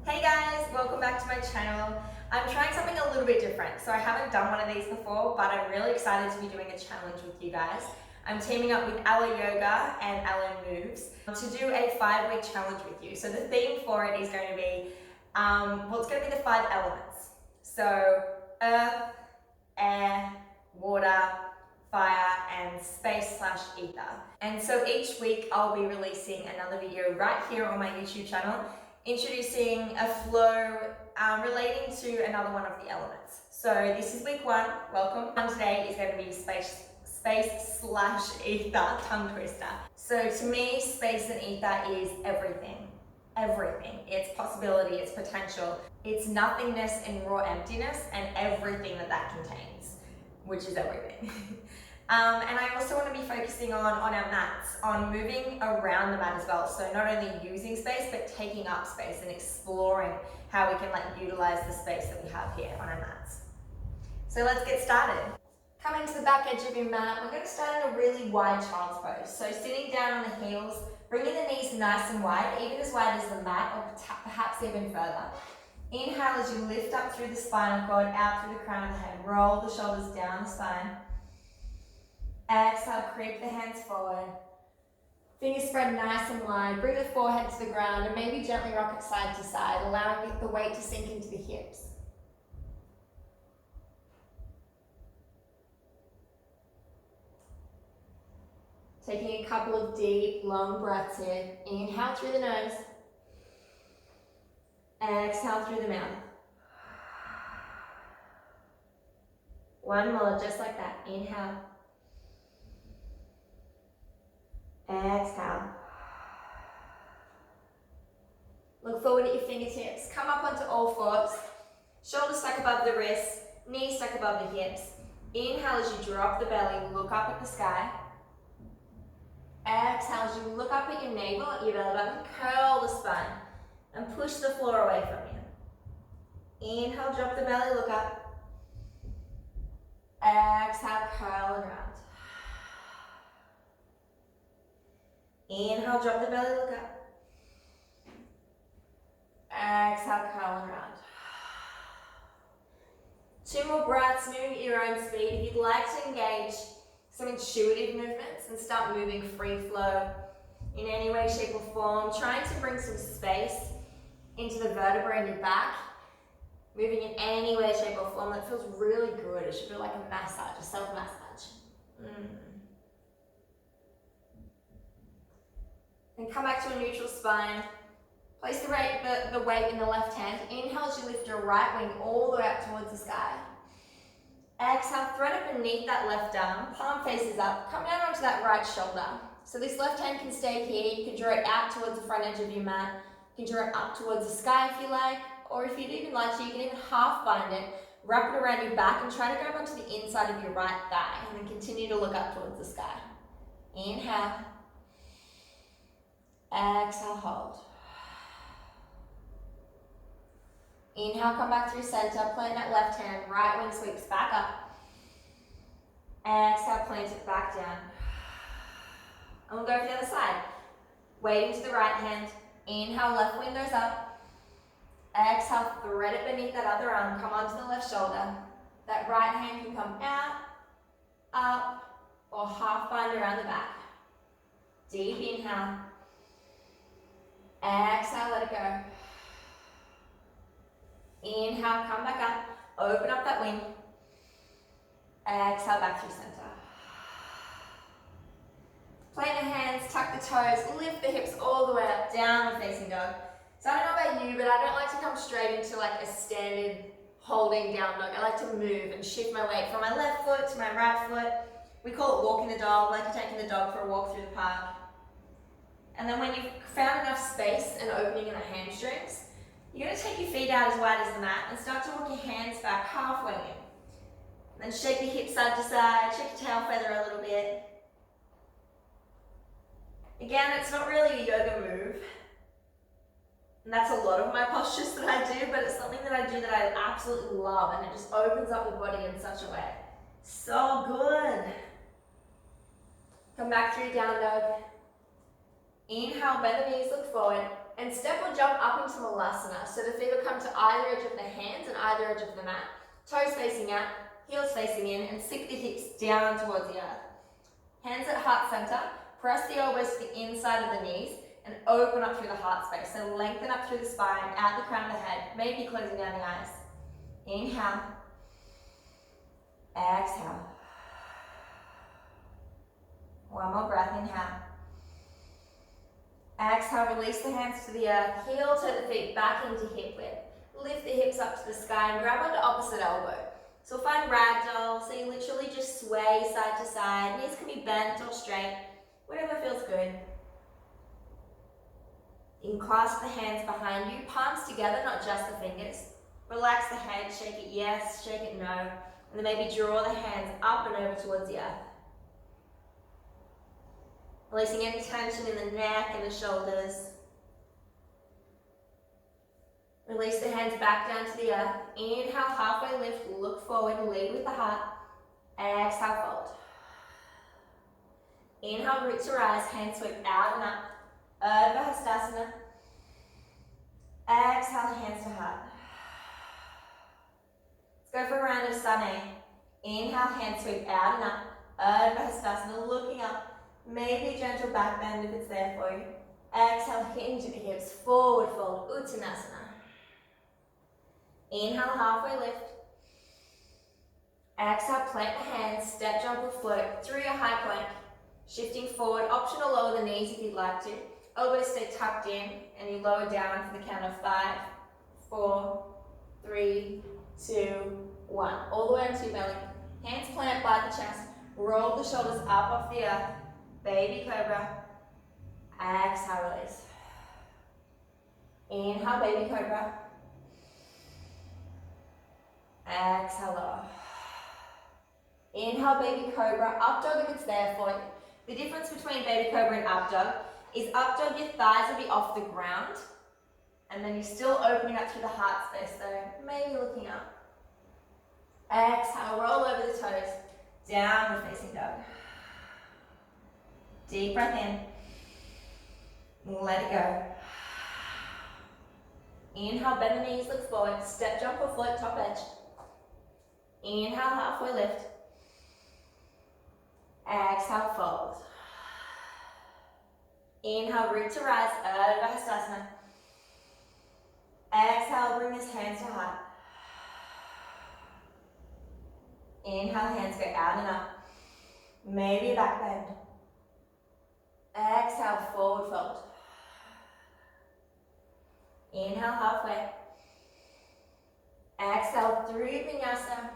Hey guys, welcome back to my channel. I'm trying something a little bit different. So I haven't done one of these before, but I'm really excited to be doing a challenge with you guys. I'm teaming up with Ella Yoga and Ella Moves to do a 5-week challenge with you. So the theme for it is going to be, it's going to be the 5 elements. So earth, air, water, fire, and space/ether. And so each week I'll be releasing another video right here on my YouTube channel, introducing a flow relating to another one of the elements. So this is week 1, welcome. And today is going to be space/ether, tongue twister. So to me, space and ether is everything. Everything. It's possibility, it's potential, it's nothingness and raw emptiness, and everything that contains, which is everything. And I also want to be focusing on our mats, on moving around the mat as well. So not only using space, but taking up space and exploring how we can utilize the space that we have here on our mats. So let's get started. Coming to the back edge of your mat, we're going to start in a really wide child's pose. So sitting down on the heels, bringing the knees nice and wide as the mat, or perhaps even further. Inhale as you lift up through the spinal cord, out through the crown of the head. Roll the shoulders down the spine. Exhale, creep the hands forward. Fingers spread nice and wide. Bring the forehead to the ground and maybe gently rock it side to side, allowing the weight to sink into the hips. Taking a couple of deep, long breaths here. Inhale through the nose. Exhale through the mouth. One more, just like that. Inhale. Exhale. Look forward at your fingertips. Come up onto all fours. Shoulders stuck above the wrists. Knees stuck above the hips. Inhale as you drop the belly. Look up at the sky. Exhale as you look up at your navel, at your belly button. Curl the spine and push the floor away from you. Inhale, drop the belly, look up. Exhale, curl and round. Inhale, drop the belly, look up. Exhale, curl and round. 2 more breaths, moving at your own speed. If you'd like to engage some intuitive movements and start moving free flow in any way, shape or form, trying to bring some space into the vertebrae in your back, moving in any way, shape or form that feels really good. It should feel like a massage, a self-massage. And come back to a neutral spine. Place the weight in the left hand. Inhale as you lift your right wing all the way up towards the sky. Exhale, thread it beneath that left arm. Palm faces up. Come down onto that right shoulder. So this left hand can stay here. You can draw it out towards the front edge of your mat. You can draw it up towards the sky if you like. Or if you'd even like to, you can even half bind it. Wrap it around your back and try to grab onto the inside of your right thigh. And then continue to look up towards the sky. Inhale. Exhale, hold. Inhale, come back through center, plant that left hand, right wing sweeps back up. Exhale, plant it back down. And we'll go for the other side. Weighting to the right hand, inhale, left wing goes up. Exhale, thread it beneath that other arm, come onto the left shoulder. That right hand can come out, up, or half bind around the back. Deep inhale. Exhale, let it go. Inhale, come back up, open up that wing. Exhale, back through center. Plant the hands, tuck the toes, lift the hips all the way up, downward facing dog. So I don't know about you, but I don't like to come straight into a standard holding down dog. I like to move and shift my weight from my left foot to my right foot. We call it walking the dog, like taking the dog for a walk through the park. And then when you've found enough space and opening in the hamstrings, you're going to take your feet out as wide as the mat and start to walk your hands back halfway in. Then shake your hips side to side, shake your tail feather a little bit. Again, it's not really a yoga move. And that's a lot of my postures that I do, but it's something that I do that I absolutely love, and it just opens up the body in such a way. So good. Come back through down dog. Inhale, bend the knees, look forward. And step or jump up into Malasana. So the feet will come to either edge of the hands and either edge of the mat. Toes facing out, heels facing in, and sink the hips down towards the earth. Hands at heart center. Press the elbows to the inside of the knees and open up through the heart space. So lengthen up through the spine, out the crown of the head, maybe closing down the eyes. Inhale. Exhale. One more breath, inhale. Exhale, release the hands to the earth. Heel to the feet back into hip width. Lift the hips up to the sky and grab onto opposite elbow. So find ragdoll, so you literally just sway side to side. Knees can be bent or straight, whatever feels good. You can clasp the hands behind you, palms together, not just the fingers. Relax the head, shake it yes, shake it no. And then maybe draw the hands up and over towards the earth. Releasing any tension in the neck and the shoulders. Release the hands back down to the earth. Inhale, halfway lift, look forward, lead with the heart. Exhale, fold. Inhale, root to rise, hands sweep out and up. Urdhva Hastasana. Exhale, hands to heart. Let's go for a round of Sun A. Inhale, hands sweep out and up. Urdhva Hastasana, looking up. Maybe a gentle back bend if it's there for you. Exhale, hinge at the hips, forward fold, Uttanasana. Inhale, halfway lift. Exhale, plant the hands, step, jump or float through your high plank. Shifting forward, optional lower the knees if you'd like to. Elbows stay tucked in and you lower down for the count of 5, 4, 3, 2, 1. All the way onto your belly. Hands plant by the chest. Roll the shoulders up off the earth. Baby cobra. Exhale, release. Inhale, baby cobra. Exhale, lower. Inhale, baby cobra. Up dog if it's there for you. The difference between baby cobra and up dog is up dog, your thighs will be off the ground, and then you're still opening up through the heart space, so maybe looking up. Exhale, roll over the toes. Downward facing dog. Deep breath in. Let it go. Inhale, bend the knees, look forward. Step, jump or float, top edge. Inhale, halfway lift. Exhale, fold. Inhale, root to rise, Urdhva Hastasana. Exhale, bring this hands to heart. Inhale, hands go out and up. Maybe a back bend. Exhale, forward fold. Inhale, halfway. Exhale, through Vinyasa.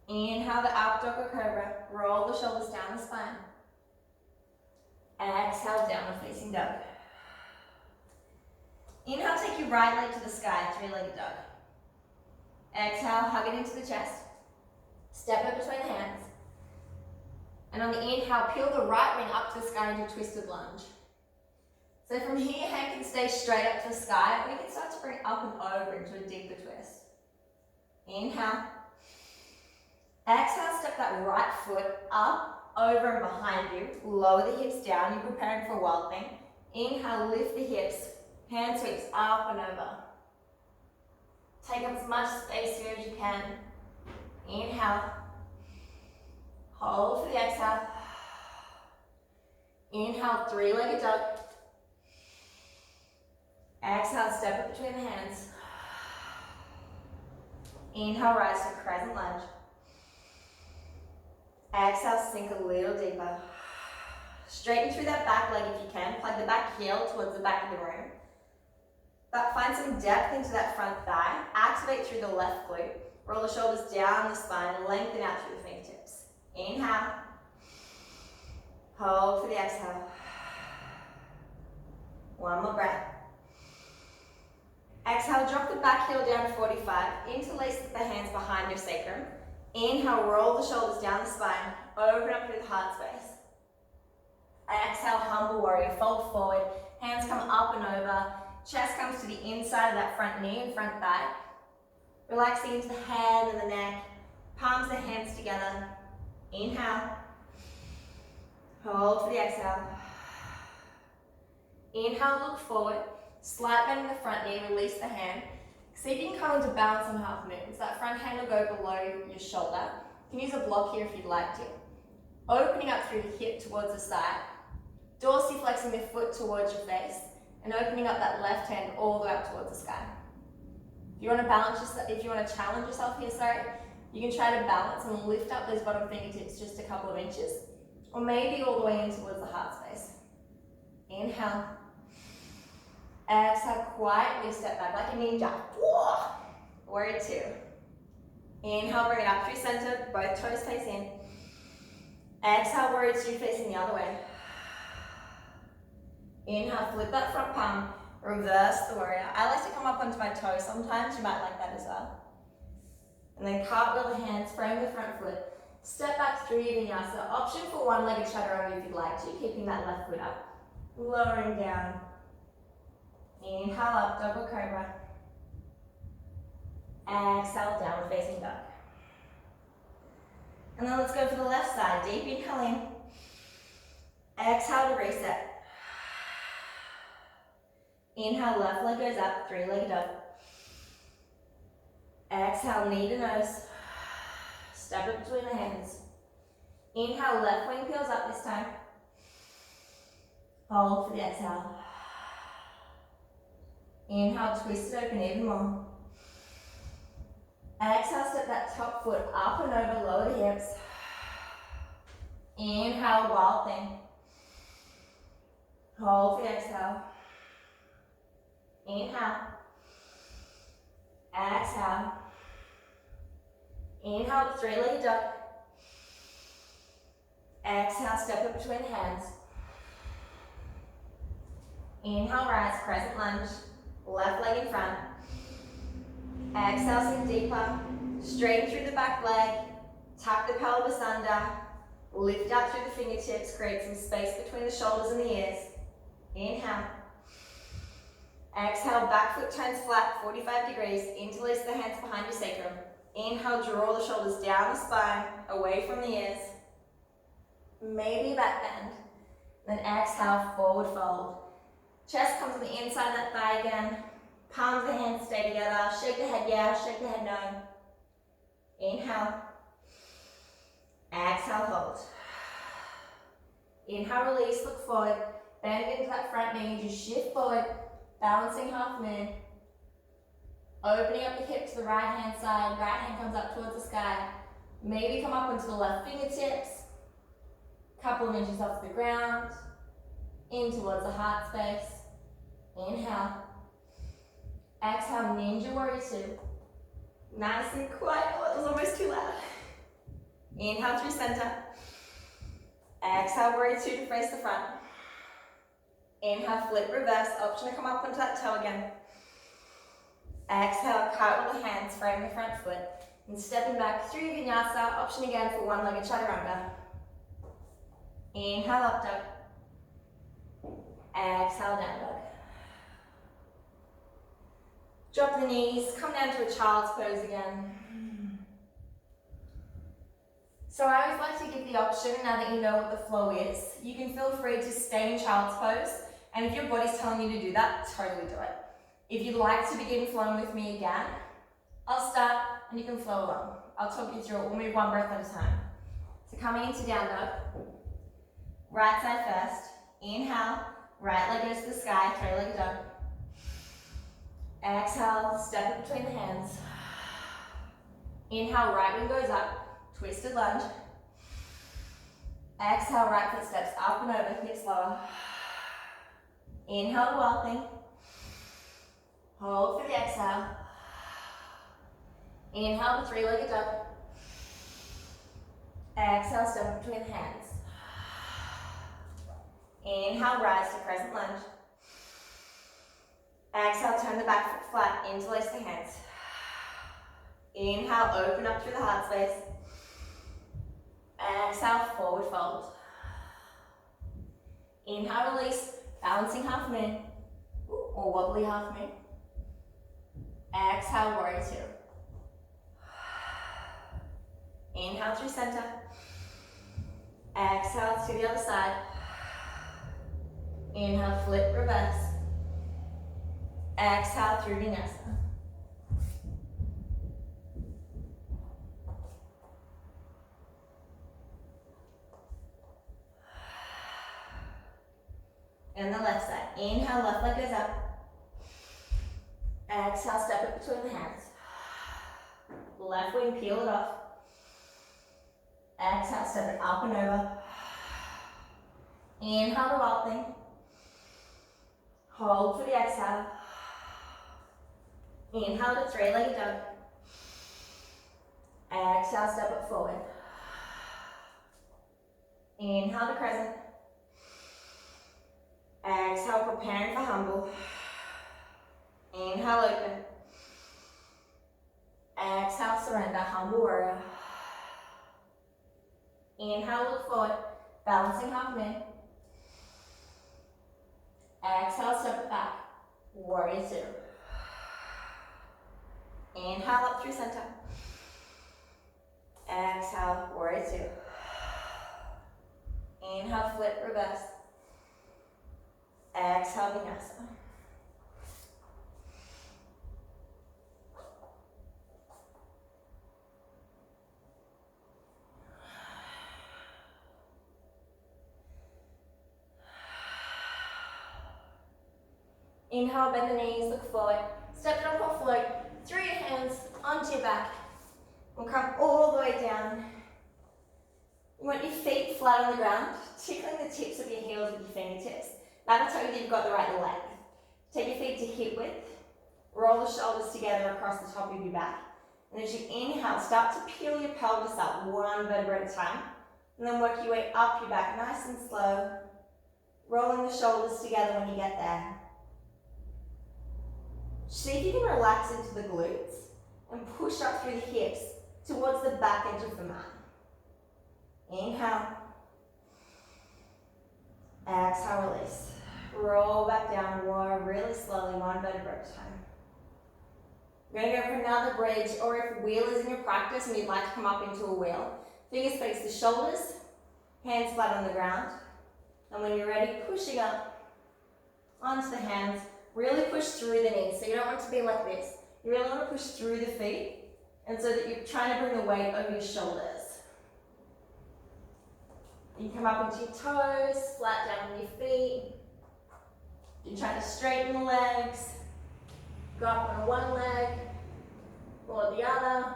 Inhale, the up dog or cobra. Roll the shoulders down the spine. Exhale, downward facing dog. Inhale, take your right leg to the sky, three-legged dog. Exhale, hug it into the chest. Step it between the hands. And on the inhale, peel the right wing up to the sky into a twisted lunge. So from here, hand can stay straight up to the sky. We can start to bring up and over into a deeper twist. Inhale. Exhale, step that right foot up, over and behind you. Lower the hips down. You're preparing for a wild thing. Inhale, lift the hips. Hand sweeps up and over. Take up as much space here as you can. Inhale. Hold for the exhale. Inhale, three-legged dog. Exhale, step it between the hands. Inhale, rise to crescent lunge. Exhale, sink a little deeper. Straighten through that back leg if you can. Plug the back heel towards the back of the room. But find some depth into that front thigh. Activate through the left glute. Roll the shoulders down the spine. Lengthen out through the fingertips. Inhale. Hold for the exhale. One more breath. Exhale, drop the back heel down to 45. Interlace the hands behind your sacrum. Inhale, roll the shoulders down the spine. Open up through the heart space. Exhale, humble warrior. Fold forward. Hands come up and over. Chest comes to the inside of that front knee and front thigh. Relaxing into the head and the neck. Palms the hands together. Inhale. Hold for the exhale. Inhale, look forward. Slight bend in the front knee, release the hand. See if you can come into balance on half moon. So that front hand will go below your shoulder. You can use a block here if you'd like to. Opening up through the hip towards the side. Dorsiflexing the foot towards your face. And opening up that left hand all the way up towards the sky. If you want to balance yourself, if you want to challenge yourself here, you can try to balance and lift up those bottom fingertips just a couple of inches. Or maybe all the way in towards the heart space. Inhale. Exhale, quietly step back like a ninja. Warrior two. Inhale, bring it up through center, both toes face in. Exhale, warrior two, facing the other way. Inhale, flip that front palm, reverse the warrior. I like to come up onto my toes, sometimes you might like that as well. And then cartwheel the hands, frame the front foot. Step back through your vinyasa. Option for one-legged chaturanga if you'd like to, keeping that left foot up. Lowering down. Inhale up, double cobra. Exhale, downward facing dog. And then let's go for the left side. Deep inhale in. Exhale to reset. Inhale, left leg goes up, three-legged dog. Exhale, knee to nose. Step it between the hands. Inhale, left wing peels up this time. Hold for the exhale. Inhale, twist it open even more. Exhale, step that top foot up and over, lower the hips. Inhale, wild thing. Hold for the exhale. Inhale. Exhale. Inhale, three-legged dog. Exhale, step it between the hands. Inhale, rise, crescent lunge. Left leg in front. Exhale, sink deeper. Straighten through the back leg. Tuck the pelvis under. Lift out through the fingertips. Create some space between the shoulders and the ears. Inhale. Exhale, back foot turns flat, 45 degrees. Interlace the hands behind your sacrum. Inhale, draw the shoulders down the spine, away from the ears. Maybe a back bend. Then exhale, forward fold. Chest comes on the inside of that thigh again. Palms of the hands stay together. Shake the head yeah, shake the head no. Inhale. Exhale, hold. Inhale, release, look forward. Bend into that front knee, just shift forward. Balancing half moon. Opening up the hip to the right hand side. Right hand comes up towards the sky. Maybe come up onto the left fingertips. Couple of inches off the ground. In towards the heart space. Inhale. Exhale, ninja warrior two. Nice and quiet. Oh, it was almost too loud. Inhale through center. Exhale, warrior two to face the front. Inhale, flip, reverse. Option to come up onto that toe again. Exhale, cartwheel the hands, frame the front foot. And stepping back through Vinyasa. Option again for one-legged chaturanga. Inhale, up dog. Exhale, down dog. Drop the knees, come down to a child's pose again. So I always like to give the option, now that you know what the flow is, you can feel free to stay in child's pose, and if your body's telling you to do that, totally do it. If you'd like to begin flowing with me again, I'll start and you can flow along. I'll talk you through it, we'll move one breath at a time. So coming into down dog, right side first, inhale, right leg goes to the sky, three-legged dog. Exhale, step it between the hands. Inhale, right wing goes up, twisted lunge. Exhale, right foot steps up and over, hips lower. Inhale, wild thing. Hold for the exhale. Inhale, the three-legged dog. Exhale, step between the hands. Inhale, rise to crescent lunge. Exhale, turn the back foot flat, interlace the hands. Inhale, open up through the heart space. Exhale, forward fold. Inhale, release, balancing half moon, or wobbly half moon. Exhale, warrior two. Inhale through center. Exhale to the other side. Inhale, flip, reverse. Exhale through Vinyasa. And the left side. Inhale, left leg goes up. Exhale, step it between the hands. Left wing, peel it off. Exhale, step it up and over. Inhale the wild thing. Hold for the exhale. Inhale to three-legged dog. Exhale, step it forward. Inhale to crescent. Exhale, preparing for humble. Inhale, open. Exhale, surrender, humble warrior. Inhale, look forward, balancing half moon. Exhale, step it back, warrior two. Inhale, up through center. Exhale, warrior two. Inhale, flip, reverse. Exhale, Vinyasa. Inhale, bend the knees, look forward. Step it up or float through your hands onto your back. We'll come all the way down. You want your feet flat on the ground, tickling the tips of your heels with your fingertips. That'll tell you that you've got the right leg. Take your feet to hip width. Roll the shoulders together across the top of your back. And as you inhale, start to peel your pelvis up one vertebra at a time. And then work your way up your back, nice and slow. Rolling the shoulders together when you get there. See if you can relax into the glutes and push up through the hips towards the back edge of the mat. Inhale. Exhale, release. Roll back down, really slowly, one vertebra at a time. We're going to go for another bridge, or if wheel is in your practice and you'd like to come up into a wheel, fingers face the shoulders, hands flat on the ground. And when you're ready, pushing up onto the hands, really push through the knees. So you don't want to be like this. You really want to push through the feet, and so that you're trying to bring the weight over your shoulders. You come up into your toes, flat down on your feet. You're trying to straighten the legs. Go up on one leg or the other.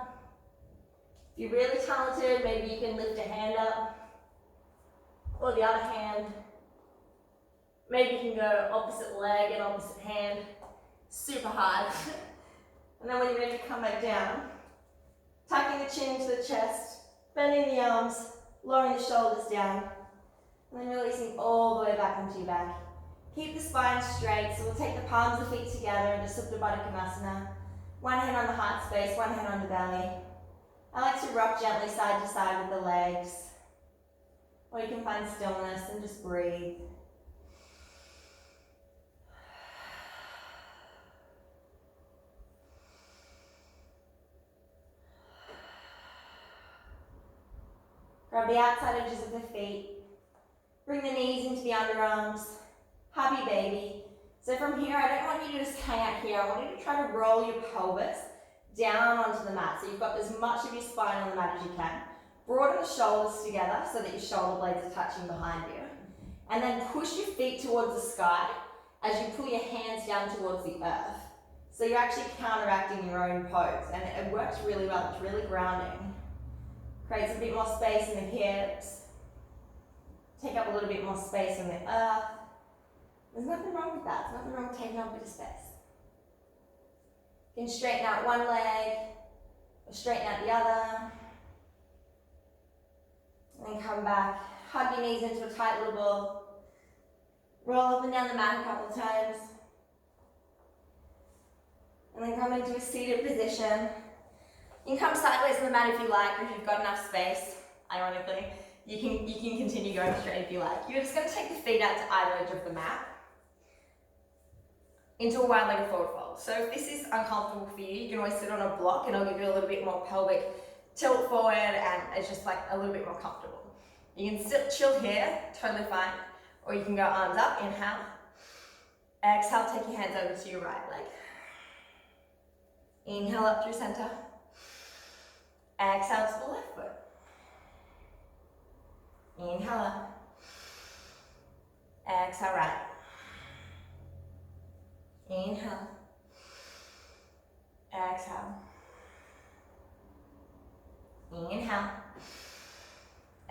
If you're really talented, maybe you can lift a hand up or the other hand. Maybe you can go opposite leg and opposite hand. Super hard. And then when you're ready to come back down, tucking the chin into the chest, bending the arms, lowering the shoulders down, and then releasing all the way back onto your back. Keep the spine straight, so we'll take the palms of the feet together into Supta Baddha Konasana. One hand on the heart space, one hand on the belly. I like to rock gently side to side with the legs. Or you can find stillness and just breathe. Grab the outside edges of the feet. Bring the knees into the underarms. Happy baby. So from here, I don't want you to just hang out here. I want you to try to roll your pelvis down onto the mat. So you've got as much of your spine on the mat as you can. Broaden the shoulders together so that your shoulder blades are touching behind you. And then push your feet towards the sky as you pull your hands down towards the earth. So you're actually counteracting your own pose. And it works really well. It's really grounding. Creates a bit more space in the hips. Take up a little bit more space in the earth. There's nothing wrong with that. There's nothing wrong with taking up a bit of space. You can straighten out one leg, or straighten out the other. And then come back. Hug your knees into a tight little ball. Roll up and down the mat a couple of times. And then come into a seated position. You can come sideways on the mat if you like, or if you've got enough space, ironically. You can continue going straight if you like. You're just going to take the feet out to either edge of the mat into a wide-legged forward fold. So if this is uncomfortable for you, you can always sit on a block and I'll give you a little bit more pelvic tilt forward and it's just like a little bit more comfortable. You can still chill here, totally fine, Or you can go arms up, inhale. Exhale, take your hands over to your right leg. Inhale up through center. Exhale to the left foot. Inhale up. Exhale right. Inhale. Exhale. Inhale.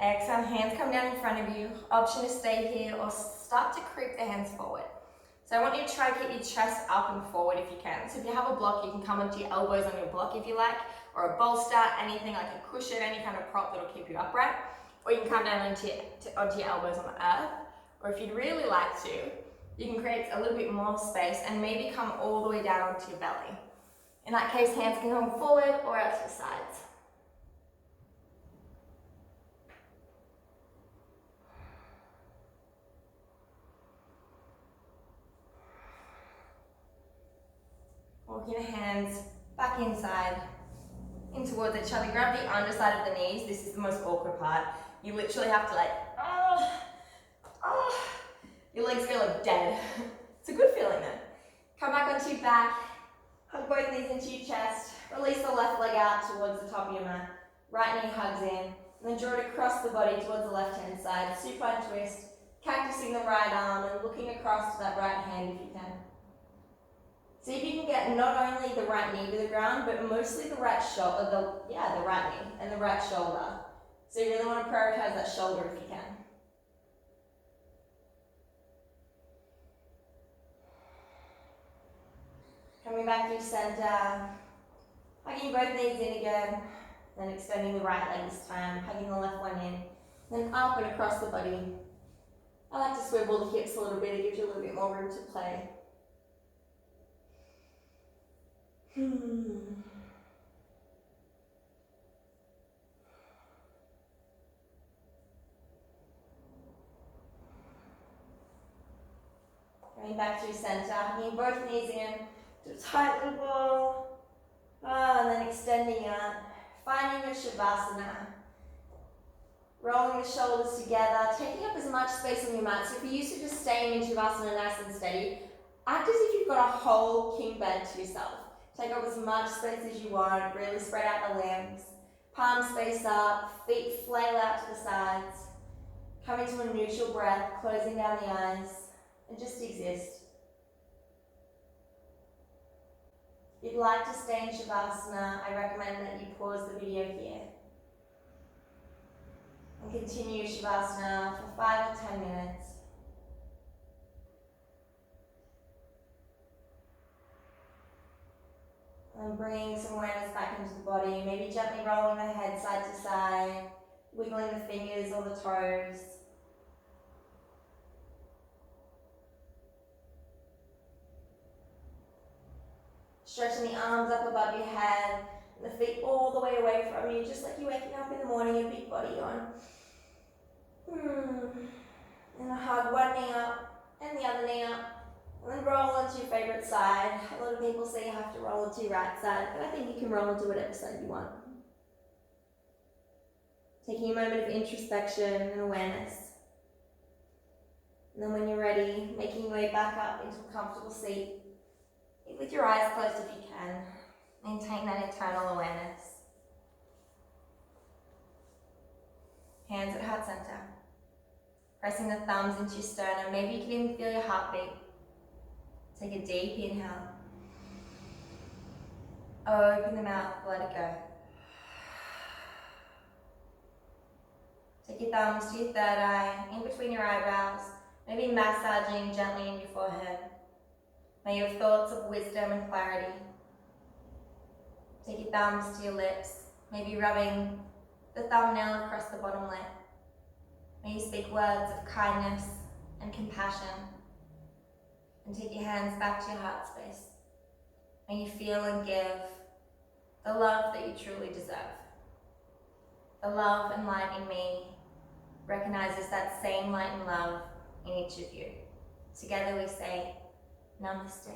Exhale, hands come down in front of you. Option to stay here or start to creep the hands forward. So I want you to try to get your chest up and forward if you can. So if you have a block, you can come onto your elbows on your block if you like, or a bolster, anything like a cushion, any kind of prop that'll keep you upright. Or you can come down onto your elbows on the earth. Or if you'd really like to, you can create a little bit more space and maybe come all the way down onto your belly. In that case, hands can come forward or out to the sides. Walking the hands back inside, in towards each other. Grab the underside of the knees. This is the most awkward part. You literally have to like, your legs feel like dead. It's a good feeling then. Come back onto your back, hug both knees into your chest, release the left leg out towards the top of your mat. Right knee hugs in, and then draw it across the body towards the left hand side. Supine twist, cactusing the right arm and looking across to that right hand if you can. See if you can get not only the right knee to the ground, but mostly the right shoulder, the right knee and the right shoulder. So you really want to prioritize that shoulder if you can. Coming back to center, hugging both knees in again, then extending the right leg this time, hugging the left one in, then up and across the body. I like to swivel the hips a little bit, it gives you a little bit more room to play. Going back to center, hugging both knees in to a tight little ball, and then extending out, finding your Savasana. Rolling the shoulders together, taking up as much space on your mat. So if you're used to just staying in Savasana nice and steady, act as if you've got a whole king bed to yourself. Take up as much space as you want, really spread out the limbs. Palms face up, feet flail out to the sides. Come into a neutral breath, closing down the eyes, and just exist. If you'd like to stay in Savasana, I recommend that you pause the video here. And continue Savasana for 5 or 10 minutes. And bringing some awareness back into the body, maybe gently rolling the head side to side, wiggling the fingers or the toes. Stretching the arms up above your head, and the feet all the way away from you, just like you're waking up in the morning, your big body on. And a hug, one knee up, and the other knee up. And then roll onto your favourite side. A lot of people say you have to roll onto your right side, but I think you can roll onto whatever side you want. Taking a moment of introspection and awareness. And then when you're ready, making your way back up into a comfortable seat. With your eyes closed if you can. Maintain that internal awareness. Hands at heart center. Pressing the thumbs into your sternum. Maybe you can even feel your heartbeat. Take a deep inhale. Open the mouth, let it go. Take your thumbs to your third eye, in between your eyebrows, maybe massaging gently in your forehead. May you have thoughts of wisdom and clarity. Take your thumbs to your lips, maybe rubbing the thumbnail across the bottom lip. May you speak words of kindness and compassion. And take your hands back to your heart space. May you feel and give the love that you truly deserve. The love and light in me recognizes that same light and love in each of you. Together we say, Namaste.